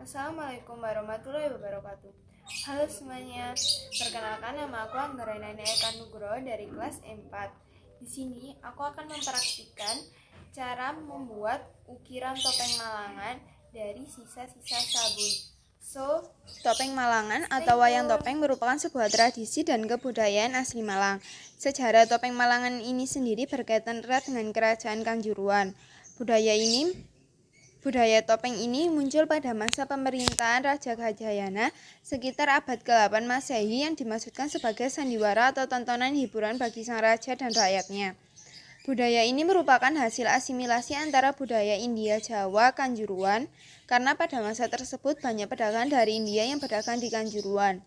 Assalamualaikum warahmatullahi wabarakatuh. Halo semuanya, perkenalkan nama aku Anggarana Eka Nugroho dari kelas 4. Di sini aku akan mempraktikkan cara membuat ukiran topeng Malangan dari sisa-sisa sabun. Topeng Malangan atau wayang topeng merupakan sebuah tradisi dan kebudayaan asli Malang. Sejarah topeng Malangan ini sendiri berkaitan erat dengan kerajaan Kanjuruhan. Budaya topeng ini muncul pada masa pemerintahan Raja Gajayana sekitar abad ke-8 Masehi yang dimaksudkan sebagai sandiwara atau tontonan hiburan bagi sang raja dan rakyatnya. Budaya ini merupakan hasil asimilasi antara budaya India Jawa Kanjuruhan karena pada masa tersebut banyak pedagang dari India yang berdagang di Kanjuruhan.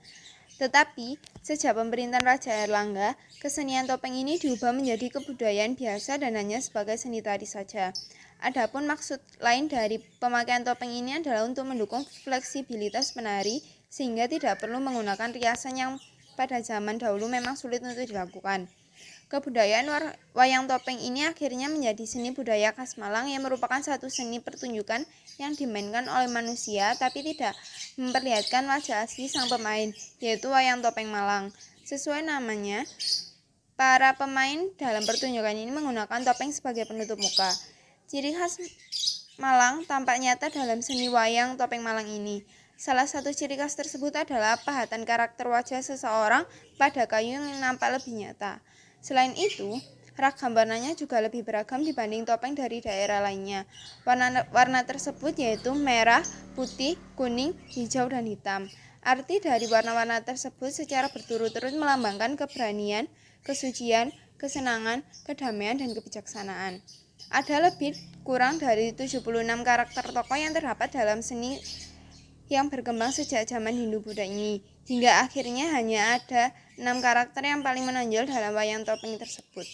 Tetapi, sejak pemerintahan Raja Erlangga, kesenian topeng ini diubah menjadi kebudayaan biasa dan hanya sebagai seni tari saja. Adapun maksud lain dari pemakaian topeng ini adalah untuk mendukung fleksibilitas penari sehingga tidak perlu menggunakan riasan yang pada zaman dahulu memang sulit untuk dilakukan. Kebudayaan wayang topeng ini akhirnya menjadi seni budaya khas Malang yang merupakan satu seni pertunjukan yang dimainkan oleh manusia tapi tidak memperlihatkan wajah asli sang pemain, yaitu wayang topeng Malang. Sesuai namanya, para pemain dalam pertunjukan ini menggunakan topeng sebagai penutup muka. Ciri khas Malang tampak nyata dalam seni wayang topeng Malang ini. Salah satu ciri khas tersebut adalah pahatan karakter wajah seseorang pada kayu yang nampak lebih nyata. Selain itu, ragam warnanya juga lebih beragam dibanding topeng dari daerah lainnya. Warna tersebut yaitu merah, putih, kuning, hijau, dan hitam. Arti dari warna-warna tersebut secara berturut-turut melambangkan keberanian, kesucian, kesenangan, kedamaian, dan kebijaksanaan. Ada lebih kurang dari 76 karakter tokoh yang terdapat dalam seni yang berkembang sejak zaman Hindu-Buddha ini, hingga akhirnya hanya ada 6 karakter yang paling menonjol dalam wayang topeng tersebut.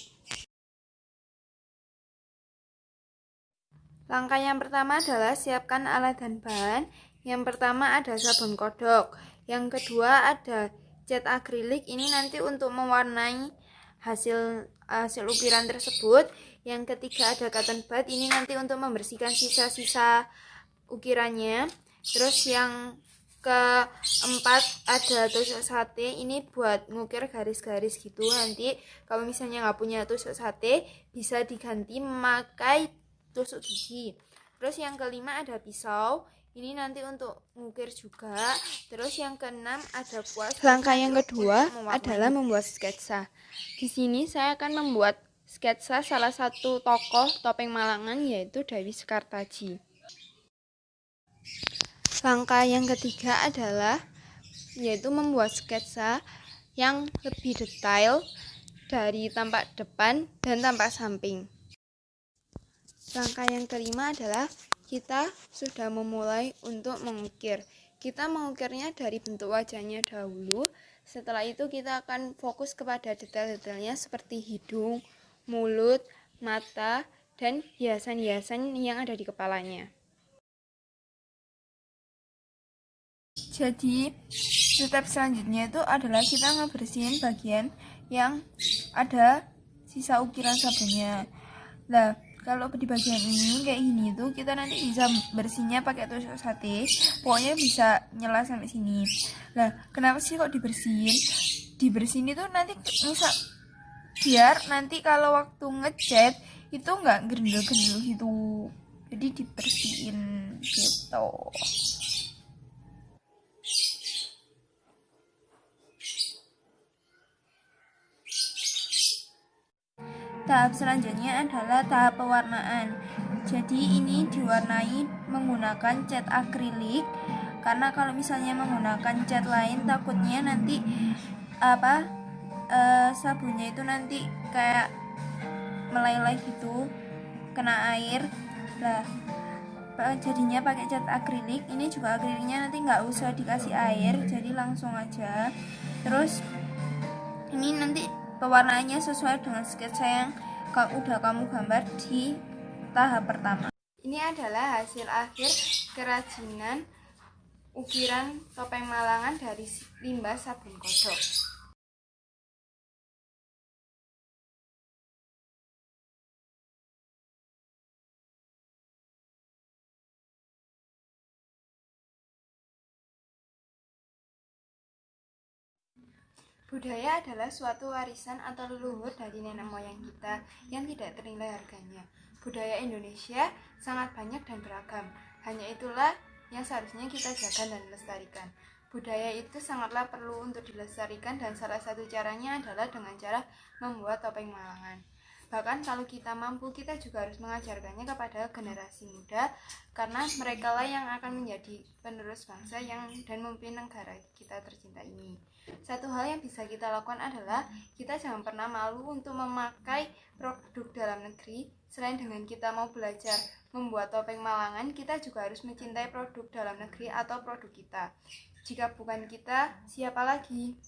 Langkah yang pertama adalah siapkan alat dan bahan. Yang pertama ada sabun kodok, yang kedua ada cat akrilik, ini nanti untuk mewarnai hasil ukiran tersebut. Yang ketiga ada cotton bud, ini nanti untuk membersihkan sisa-sisa ukirannya. Terus yang keempat ada tusuk sate, ini buat ngukir garis-garis gitu. Nanti kalau misalnya nggak punya tusuk sate bisa diganti memakai tusuk gigi. Terus yang kelima ada pisau, ini nanti untuk ngukir juga. Terus yang keenam ada kuas. Langkah yang kedua adalah membuat sketsa. Di sini saya akan membuat sketsa salah satu tokoh topeng Malangan yaitu Dewi Sekartaji. Langkah yang ketiga adalah yaitu membuat sketsa yang lebih detail dari tampak depan dan tampak samping. Langkah yang kelima adalah kita sudah memulai untuk mengukir. Kita mengukirnya dari bentuk wajahnya dahulu. Setelah itu kita akan fokus kepada detail-detailnya seperti hidung, mulut, mata, dan hiasan-hiasan yang ada di kepalanya. Jadi, step selanjutnya itu adalah kita ngebersihin bagian yang ada sisa ukiran sabunnya. Nah, kalau di bagian ini kayak gini tuh kita nanti bisa bersihnya pakai tusuk sate. Pokoknya bisa nyela sampai sini. Nah, kenapa sih kok dibersihin? Dibersihin itu nanti misal biar nanti kalau waktu ngecat itu nggak gerendel-gerendel gitu. Jadi dibersihin gitu. Tahap selanjutnya adalah tahap pewarnaan. Jadi ini diwarnai menggunakan cat akrilik, karena kalau misalnya menggunakan cat lain takutnya nanti sabunnya itu nanti kayak meleleh gitu, kena air. Lah jadinya pakai cat akrilik. Ini juga akriliknya nanti nggak usah dikasih air, jadi langsung aja. Terus ini nanti pewarnaannya sesuai dengan sketsa yang udah kamu gambar di tahap pertama. Ini adalah hasil akhir kerajinan ukiran topeng Malangan dari limbah sabun kodok. Budaya adalah suatu warisan atau leluhur dari nenek moyang kita yang tidak ternilai harganya. Budaya Indonesia sangat banyak dan beragam. Hanya itulah yang seharusnya kita jaga dan lestarikan. Budaya itu sangatlah perlu untuk dilestarikan dan salah satu caranya adalah dengan cara membuat topeng Malangan. Bahkan kalau kita mampu, kita juga harus mengajarkannya kepada generasi muda karena mereka lah yang akan menjadi penerus bangsa dan memimpin negara kita tercinta ini. Satu hal yang bisa kita lakukan adalah kita jangan pernah malu untuk memakai produk dalam negeri. Selain dengan kita mau belajar membuat topeng Malangan, kita juga harus mencintai produk dalam negeri atau produk kita. Jika bukan kita, siapa lagi?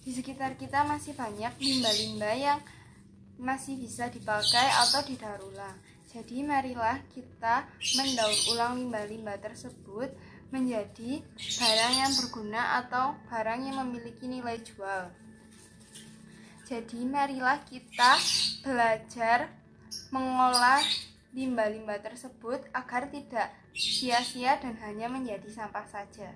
Di sekitar kita masih banyak limbah-limbah yang masih bisa dipakai atau didaur ulang. Jadi marilah kita mendaur ulang limbah-limbah tersebut menjadi barang yang berguna atau barang yang memiliki nilai jual. Jadi marilah kita belajar mengolah limbah-limbah tersebut agar tidak sia-sia dan hanya menjadi sampah saja.